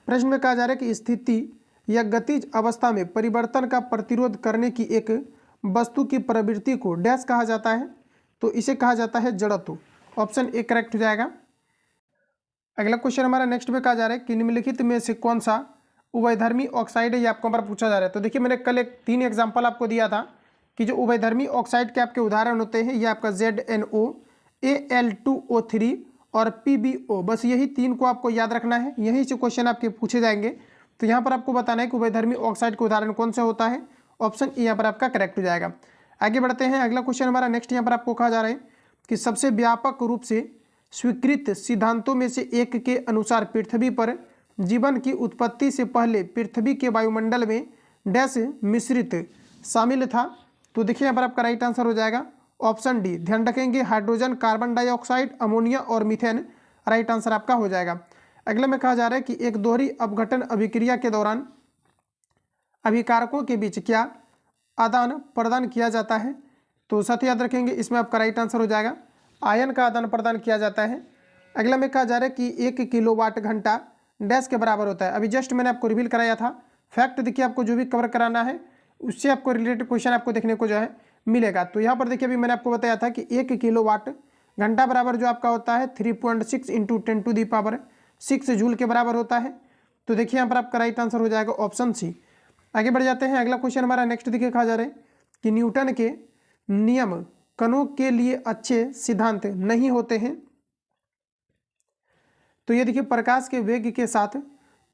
प्रश्न में कहा जा रहा है कि स्थिति या गतिज अवस्था में परिवर्तन का प्रतिरोध करने की एक वस्तु की प्रवृत्ति को डैश कहा जाता है। तो इसे कहा जाता है जड़त्व। ऑप्शन ए करेक्ट हो जाएगा। अगला क्वेश्चन हमारा नेक्स्ट में कहा जा रहा है कि निम्नलिखित में से कौन सा उभयधर्मी ऑक्साइड है, ये आपको हमारा पूछा जा रहा है। तो देखिए मैंने कल एक 3 एग्जाम्पल आपको दिया था कि जो उभयधर्मी ऑक्साइड के आपके उदाहरण होते हैं ये आपका ZnO, Al2O3 और PbO, बस यही 3 को आपको याद रखना है, यहीं से क्वेश्चन आपके पूछे जाएंगे। तो यहाँ पर आपको बताना है कि उभयधर्मी ऑक्साइड का उदाहरण कौन सा होता है। ऑप्शन ए यहाँ पर आपका करेक्ट हो जाएगा। आगे बढ़ते हैं। अगला क्वेश्चन हमारा नेक्स्ट यहाँ पर आपको कहा जा रहा है कि सबसे व्यापक रूप से स्वीकृत सिद्धांतों में से एक के अनुसार पृथ्वी पर जीवन की उत्पत्ति से पहले पृथ्वी के वायुमंडल में डैश मिश्रित शामिल था। तो देखिए यहाँ पर आपका राइट आंसर हो जाएगा ऑप्शन डी, ध्यान रखेंगे हाइड्रोजन, कार्बन डाइऑक्साइड, अमोनिया और मीथेन। राइट आंसर आपका हो जाएगा। अगले में कहा जा रहा है कि एक दोहरी अपघटन अभिक्रिया के दौरान अभिकारकों के बीच क्या आदान प्रदान किया जाता है। तो साथ ही याद रखेंगे इसमें आपका राइट आंसर हो जाएगा आयन का आदान प्रदान किया जाता है। अगला में कहा जा रहा है कि 1 किलोवाट घंटा डैश के बराबर होता है। अभी जस्ट मैंने आपको रिवील कराया था फैक्ट, देखिए आपको जो भी कवर कराना है उससे आपको रिलेटेड क्वेश्चन आपको देखने को जो है मिलेगा। तो यहाँ पर देखिए अभी मैंने आपको बताया था कि 1 किलोवाट घंटा बराबर जो आपका होता है 3.6 × 10⁻⁶ जूल के बराबर होता है। तो देखिए यहाँ पर आपका राइट आंसर हो जाएगा ऑप्शन सी। आगे बढ़ जाते हैं। अगला क्वेश्चन हमारा नेक्स्ट देखिए कहा जा रहा है कि न्यूटन के नियम कणों के लिए अच्छे सिद्धांत नहीं होते हैं। तो ये देखिए प्रकाश के वेग के साथ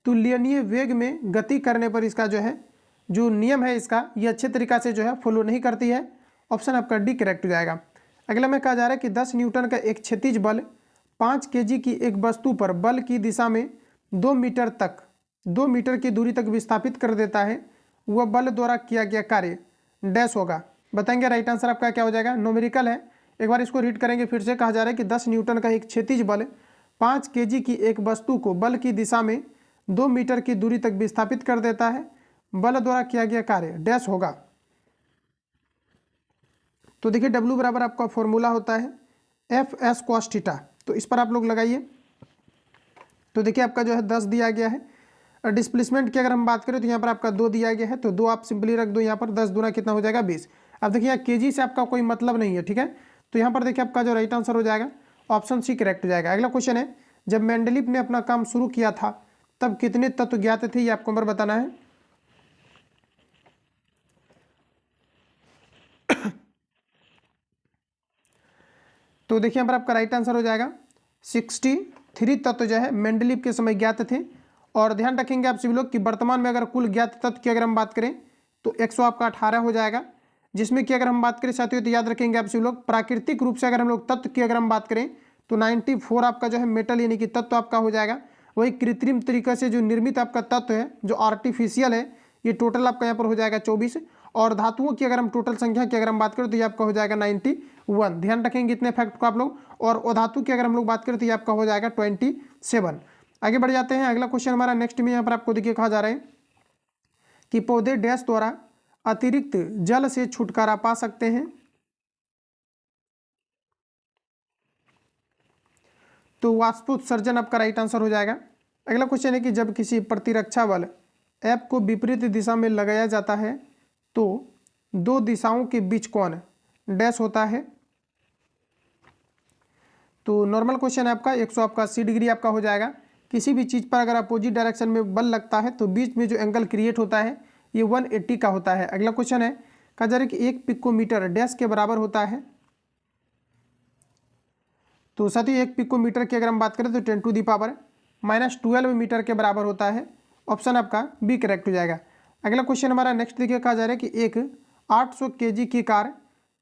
तुल्यनीय वेग में गति करने पर इसका जो है जो नियम है इसका ये अच्छे तरीक़ा से जो है फॉलो नहीं करती है। ऑप्शन आपका डी करेक्ट हो जाएगा। अगला में कहा जा रहा है कि 10 न्यूटन का एक क्षैतिज बल 5 kg की एक वस्तु पर बल की दिशा में 2 मीटर की दूरी तक विस्थापित कर देता है। वह बल द्वारा किया गया कार्य डैश होगा, बताएंगे राइट आंसर आपका क्या हो जाएगा। न्यूमेरिकल है, एक बार इसको रीड करेंगे फिर से। कहा जा रहा है कि 10 न्यूटन का एक क्षैतिज बल 5 केजी की एक वस्तु को बल की दिशा में 2 मीटर की दूरी तक विस्थापित कर देता है। बल द्वारा किया गया कार्य डैश होगा। तो देखिए W बराबर आपका फॉर्मूला होता है FS cos थीटा। तो इस पर आप लोग लगाइए। तो देखिए आपका जो है 10 दिया गया है। और डिस्प्लेसमेंट की अगर हम बात करें तो यहाँ पर आपका 2 दिया गया है, तो 2 आप सिंपली रख दो यहाँ पर। 10 दूना कितना हो जाएगा 20। अब देखिए यहाँ केजी से आपका कोई मतलब नहीं है, ठीक है। तो यहाँ पर देखिए आपका जो राइट आंसर हो जाएगा ऑप्शन सी करेक्ट हो जाएगा। अगला क्वेश्चन है, जब मेंडलीव ने अपना काम शुरू किया था तब कितने तत्व ज्ञात थे, ये आपको नंबर बताना है। तो देखिए यहाँ पर आपका राइट आंसर हो जाएगा 63 तत्व जो है मेंडलीव के समय ज्ञात थे। और ध्यान रखेंगे आप सभी लोग कि वर्तमान में अगर कुल ज्ञात तत्व की अगर हम बात करें तो 118 हो जाएगा, जिसमें कि अगर हम बात करें साथियों तो याद रखेंगे आप सभी लोग प्राकृतिक रूप से अगर हम लोग तत्व की अगर हम बात करें तो 94 आपका जो है मेटल यानी कि तत्व आपका हो जाएगा। वही कृत्रिम तरीके से जो निर्मित आपका तत्व है जो आर्टिफिशियल है ये टोटल आपका यहाँ पर हो जाएगा 24। और धातुओं की अगर हम टोटल संख्या की अगर हम बात करें तो ये आपका हो जाएगा 91। ध्यान रखेंगे इतने फैक्ट को आप लोग। और अधातु की अगर हम लोग बात करें तो ये आपका हो जाएगा 27। आगे बढ़ जाते हैं। अगला क्वेश्चन हमारा नेक्स्ट में यहाँ पर आपको देखिए कहा जा रहा है कि पौधे डैश द्वारा अतिरिक्त जल से छुटकारा पा सकते हैं। तो वाष्पोत्सर्जन आपका राइट आंसर हो जाएगा। अगला क्वेश्चन है कि जब किसी प्रतिरक्षा बल एफ को विपरीत दिशा में लगाया जाता है तो 2 दिशाओं के बीच कौन डैश होता है। तो नॉर्मल क्वेश्चन है आपका 180 डिग्री आपका हो जाएगा। किसी भी चीज़ पर अगर अपोजिट डायरेक्शन में बल लगता है तो बीच में जो एंगल क्रिएट होता है ये 180 का होता है। अगला क्वेश्चन है, कहा जा रहा है कि 1 पिकोमीटर डैश के बराबर होता है। तो साथ ही 1 पिकोमीटर की अगर हम बात करें तो 10⁻⁻12 मीटर के बराबर होता है। ऑप्शन आपका बी करेक्ट हो जाएगा। अगला क्वेश्चन हमारा नेक्स्ट देखिए, कहा जा रहा है कि एक 800 केजी की कार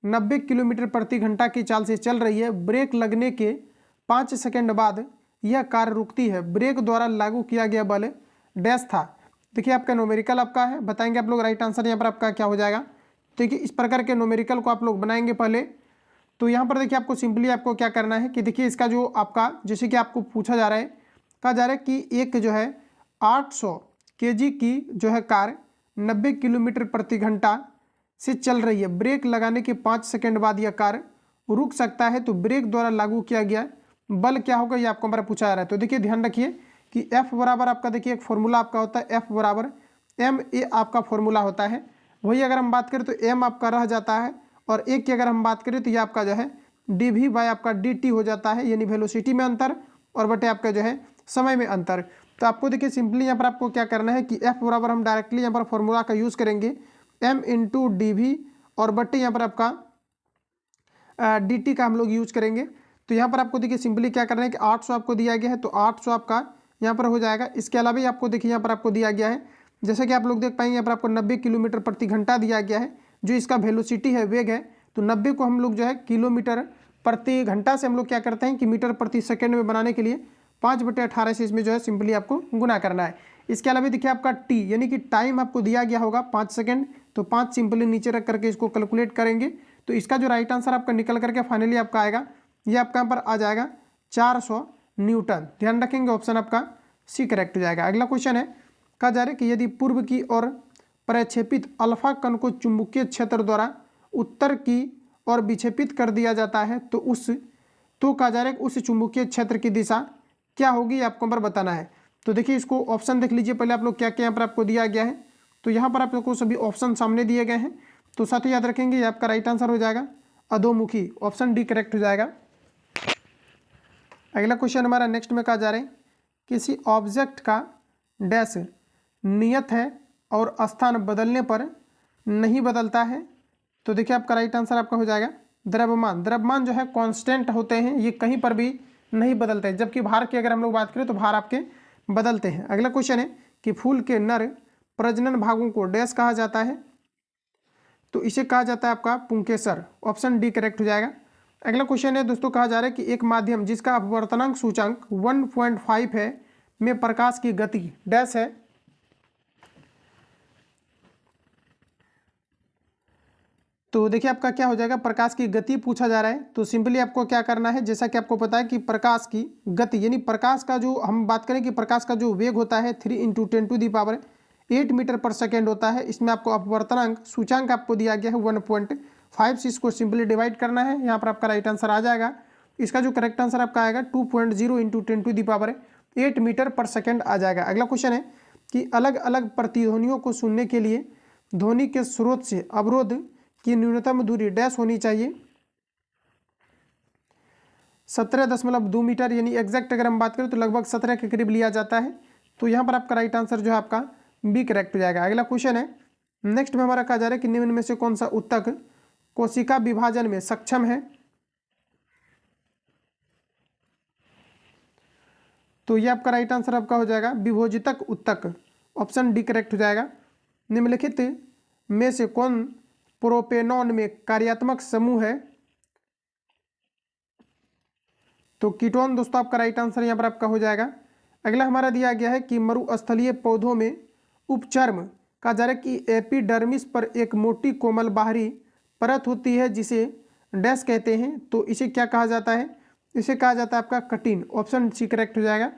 90 किलोमीटर प्रति घंटा की चाल से चल रही है। ब्रेक लगने के 5 सेकंड बाद यह कार रुकती है। ब्रेक द्वारा लागू किया गया बल डैश था। देखिए आपका न्यूमेरिकल आपका है, बताएंगे आप लोग राइट आंसर यहाँ पर आपका क्या हो जाएगा। देखिए इस प्रकार के न्यूमेरिकल को आप लोग बनाएंगे पहले। तो यहाँ पर देखिए आपको सिंपली आपको क्या करना है कि देखिए इसका जो आपका जैसे कि आपको पूछा जा रहा है, कहा जा रहा है कि एक जो है 800 केजी की जो है कार 90 किलोमीटर प्रति घंटा से चल रही है। ब्रेक लगाने के 5 सेकंड बाद यह कार रुक सकता है। तो ब्रेक द्वारा लागू किया गया बल क्या होगा ये आपको हमारा पूछा जा रहा है। तो देखिए ध्यान रखिए कि F बराबर आपका देखिए एक फॉर्मूला आपका होता है F बराबर ma आपका फॉर्मूला होता है। वही अगर हम बात करें तो m आपका रह जाता है और a की अगर हम बात करें तो ये आपका जो है dv बाय आपका dt हो जाता है, यानी वेलोसिटी में अंतर और बटे आपका जो है समय में अंतर। तो आपको देखिए सिंपली यहाँ पर आपको क्या करना है कि F बराबर हम डायरेक्टली यहाँ पर फॉर्मूला का यूज़ करेंगे m इंटू dv और बटे यहाँ पर आपका dt का हम लोग यूज करेंगे। तो यहाँ पर आपको देखिए सिंपली क्या करना है कि 800 आपको दिया गया है तो 800 आपका यहाँ पर हो जाएगा। इसके अलावा ही आपको देखिए यहाँ पर आपको दिया गया है, जैसे कि आप लोग देख पाएंगे यहाँ पर आपको 90 किलोमीटर प्रति घंटा दिया गया है जो इसका वेलोसिटी है, वेग है। तो 90 को हम लोग जो है किलोमीटर प्रति घंटा से हम लोग क्या करते हैं कि मीटर प्रति सेकेंड में बनाने के लिए 5/18 से इसमें जो है सिंपली आपको गुना करना है। इसके अलावा देखिए आपका टी यानी कि टाइम आपको दिया गया होगा 5 सेकेंड, तो 5 सिंपली नीचे रख करके इसको कैलकुलेट करेंगे। तो इसका जो राइट आंसर आपका निकल करके फाइनली आपका आएगा, ये आपका यहाँ पर आ जाएगा 400 न्यूटन। ध्यान रखेंगे ऑप्शन आपका सी करेक्ट हो जाएगा। अगला क्वेश्चन है, कहा जा रहा है कि यदि पूर्व की ओर प्रक्षेपित अल्फा कण को चुंबकीय क्षेत्र द्वारा उत्तर की ओर विक्षेपित कर दिया जाता है तो कहा जा रहा है कि उस चुंबकीय क्षेत्र की दिशा क्या होगी, आपको नंबर बताना है। तो देखिए इसको ऑप्शन देख लीजिए पहले आप लोग क्या क्या यहाँ पर आपको दिया गया है। तो यहाँ पर आप लोग को सभी ऑप्शन सामने दिए गए हैं। तो साथ ही याद रखेंगे ये आपका राइट आंसर हो जाएगा अधोमुखी, ऑप्शन डी करेक्ट हो जाएगा। अगला क्वेश्चन हमारा नेक्स्ट में कहा जा रहा है किसी ऑब्जेक्ट का डैश नियत है और स्थान बदलने पर नहीं बदलता है। तो देखिए आपका राइट आंसर आपका हो जाएगा द्रव्यमान। द्रव्यमान जो है कांस्टेंट होते हैं, ये कहीं पर भी नहीं बदलते हैं, जबकि भार की अगर हम लोग बात करें तो भार आपके बदलते हैं। अगला क्वेश्चन है कि फूल के नर प्रजनन भागों को डैश कहा जाता है। तो इसे कहा जाता है आपका पुंकेसर, ऑप्शन डी करेक्ट हो जाएगा। अगला क्वेश्चन है दोस्तों, कहा जा रहा है कि एक माध्यम जिसका अपवर्तनांक सूचांक 1.5 है में प्रकाश की गति डैश है। तो देखिए आपका क्या हो जाएगा, प्रकाश की गति पूछा जा रहा है। तो सिंपली आपको क्या करना है, जैसा कि आपको पता है कि प्रकाश की गति यानी प्रकाश का जो हम बात करें कि प्रकाश का जो वेग होता है 3 × 10⁸ मीटर पर सेकेंड होता है। इसमें आपको अपवर्तनांक सूचांक आपको दिया गया है 1.5 से इसको सिंपली डिवाइड करना है। यहाँ पर आपका राइट आंसर आ जाएगा। इसका जो करेक्ट आंसर आपका आएगा 2.0 × 10⁸ मीटर पर सेकेंड आ जाएगा। अगला क्वेश्चन है कि अलग अलग प्रतिध्वनियों को सुनने के लिए ध्वनि के स्रोत से अवरोध की न्यूनतम दूरी डैश होनी चाहिए 17.2 मीटर, यानी एग्जैक्ट अगर हम बात करें तो लगभग 17 के करीब लिया जाता है। तो यहाँ पर आपका राइट आंसर जो है आपका बी करेक्ट हो जाएगा। अगला क्वेश्चन है, नेक्स्ट में हमारा कहा जा रहा है कि निम्न में से कौन सा ऊतक कोशिका विभाजन में सक्षम है। तो ये आपका राइट आंसर आपका हो जाएगा विभोजितक ऊतक, ऑप्शन डी करेक्ट हो जाएगा। निम्नलिखित में से कौन प्रोपेनॉन में कार्यात्मक समूह है। तो कीटोन दोस्तों आपका राइट आंसर यहाँ पर आपका हो जाएगा। अगला हमारा दिया गया है कि मरुस्थलीय पौधों में उपचर्म का जा रहा है कि एपिडर्मिस पर एक मोटी कोमल बाहरी परत होती है जिसे डैश कहते हैं। तो इसे क्या कहा जाता है, इसे कहा जाता है आपका कटिन, ऑप्शन सी करेक्ट हो जाएगा।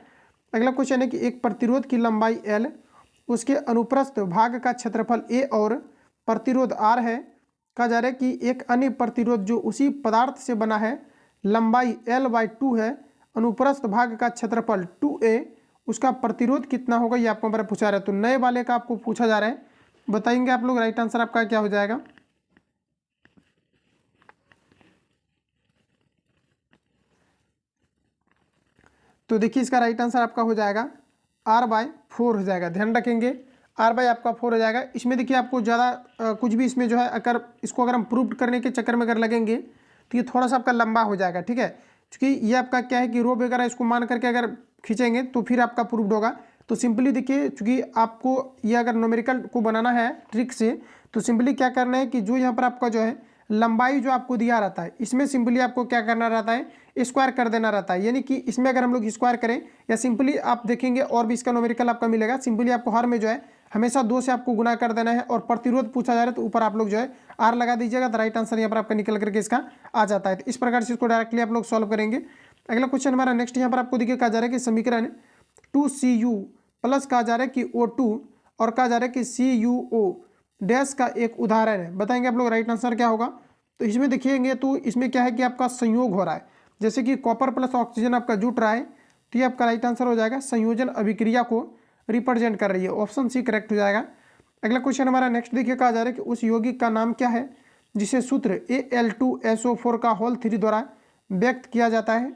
अगला क्वेश्चन है कि एक प्रतिरोध की लंबाई L, उसके अनुप्रस्थ भाग का क्षेत्रफल A और प्रतिरोध R है। कहा जा रहा है कि एक अन्य प्रतिरोध जो उसी पदार्थ से बना है लंबाई L/2 है, अनुप्रस्थ भाग का क्षेत्रफल 2A, उसका प्रतिरोध कितना होगा, ये आपको हमारा पूछा रहा है। तो नए वाले का आपको पूछा जा रहा है, बताएंगे आप लोग। राइट आंसर आपका क्या हो जाएगा, तो देखिए इसका राइट आंसर आपका हो जाएगा R/4 हो जाएगा। ध्यान रखेंगे R/ आपका 4 हो जाएगा। इसमें देखिए आपको ज़्यादा कुछ भी इसमें जो है अगर इसको अगर हम प्रूव करने के चक्कर में अगर लगेंगे तो ये थोड़ा सा आपका लंबा हो जाएगा, ठीक है। क्योंकि ये आपका क्या है कि रो वगैरह इसको मान करके अगर खींचेंगे तो फिर आपका प्रूव्ड होगा। तो सिंपली देखिए, चूँकि आपको ये अगर न्यूमेरिकल को बनाना है ट्रिक से, तो सिंपली क्या करना है कि जो यहाँ पर आपका जो है लंबाई जो आपको दिया रहता है, इसमें सिंपली आपको क्या करना रहता है, स्क्वायर कर देना रहता है। यानी कि इसमें अगर हम लोग स्क्वायर करें या सिंपली आप देखेंगे और भी इसका न्यूमेरिकल आपका मिलेगा, सिंपली आपको हर में जो है हमेशा 2 से आपको गुना कर देना है और प्रतिरोध पूछा जा रहा है तो ऊपर आप लोग जो है R लगा दीजिएगा, तो राइट आंसर यहाँ पर आपका निकल करके इसका आ जाता है। तो इस प्रकार से इसको डायरेक्टली आप लोग सॉल्व करेंगे। अगला क्वेश्चन हमारा नेक्स्ट यहाँ पर आपको देखिए कहा जा रहा है कि समीकरण 2Cu प्लस कहा जा रहा है कि O2 और कहा जा रहा है कि CuO डैश का एक उदाहरण है। बताएंगे आप लोग राइट आंसर क्या होगा। तो इसमें देखिएंगे तो इसमें क्या है कि आपका संयोग हो रहा है, जैसे कि कॉपर प्लस ऑक्सीजन आपका जुट रहा है, तो ये आपका राइट आंसर हो जाएगा, संयोजन अभिक्रिया को रिप्रेजेंट कर रही है, ऑप्शन सी करेक्ट हो जाएगा। अगला क्वेश्चन हमारा नेक्स्ट देखिए कहा जा रहा है कि उस यौगिक का नाम क्या है जिसे सूत्र Al2SO4 का होल 3 द्वारा व्यक्त किया जाता है।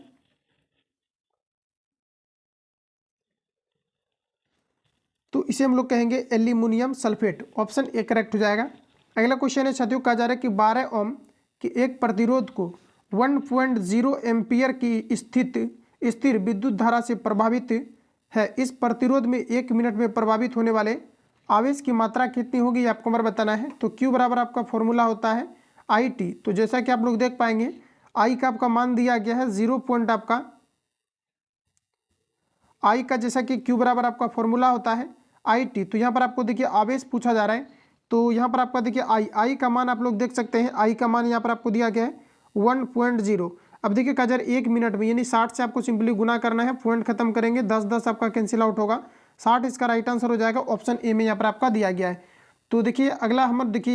तो इसे हम लोग कहेंगे aluminium sulphate, option A correct हो जाएगा। अगला क्वेश्चन है छात्रों कहा जा रहा है कि 12 ओम की एक प्रतिरोध को 1.0 एम्पियर की स्थिर विद्युत धारा से प्रभावित है। इस प्रतिरोध में 1 मिनट में प्रभावित होने वाले आवेश की मात्रा कितनी होगी, आपको हमारा बताना है। तो Q बराबर आपका फॉर्मूला होता है IT। तो जैसा कि आप लोग देख पाएंगे I का आपका मान दिया गया है 0 पॉइंट आपका I का, जैसा कि Q बराबर आपका फॉर्मूला होता है IT। तो यहाँ पर आपको देखिए आवेश पूछा जा रहा है, तो यहाँ पर आपका देखिए I का मान आप लोग देख सकते हैं, I का मान यहाँ पर आपको दिया गया है 1.0। अब देखिए कहा जा रहा है 1 मिनट में, यानी 60 से आपको सिंपली गुना करना है, पॉइंट खत्म करेंगे, 10 आपका कैंसिल आउट होगा, 60 इसका राइट आंसर हो जाएगा, ऑप्शन ए में यहाँ पर आपका दिया गया है। तो देखिए अगला हम देखिए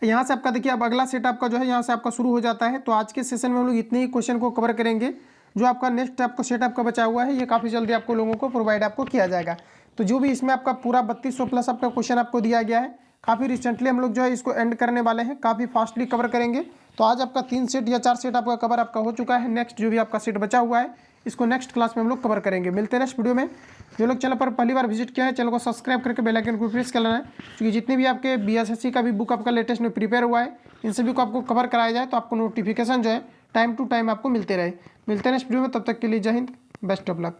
यहाँ से आपका देखिए अब अगला सेट आपका जो है यहाँ से आपका शुरू हो जाता है। तो आज के सेशन में हम लोग इतने ही क्वेश्चन को कवर करेंगे। जो आपका नेक्स्ट आपका सेट आपका बचा हुआ है ये काफ़ी जल्दी आपको लोगों को प्रोवाइड आपको किया जाएगा। तो जो भी इसमें आपका पूरा 3200 प्लस आपका क्वेश्चन आपको दिया गया है, काफ़ी रिसेंटली हम लोग जो है इसको एंड करने वाले हैं, काफ़ी फास्टली कवर करेंगे। तो आज आपका 3 सेट या 4 सेट आपका कवर आपका हो चुका है। नेक्स्ट जो भी आपका सेट बचा हुआ है इसको नेक्स्ट क्लास में हम लोग कवर करेंगे। मिलते हैं नेक्स्ट वीडियो में। जो लोग चैनल पर पहली बार विजिट किया है चैनल को सब्सक्राइब करके बेल आइकन को प्रेस कर लेना है, क्योंकि जितने भी आपके BSSC का भी बुक आपका लेटेस्ट में प्रिपेयर हुआ है इन सभी को आपको कवर कराया जाए तो आपको नोटिफिकेशन जो है टाइम टू टाइम आपको मिलते रहे। मिलते हैं नेक्स्ट वीडियो में, तब तक के लिए जय हिंद, बेस्ट ऑफ लक।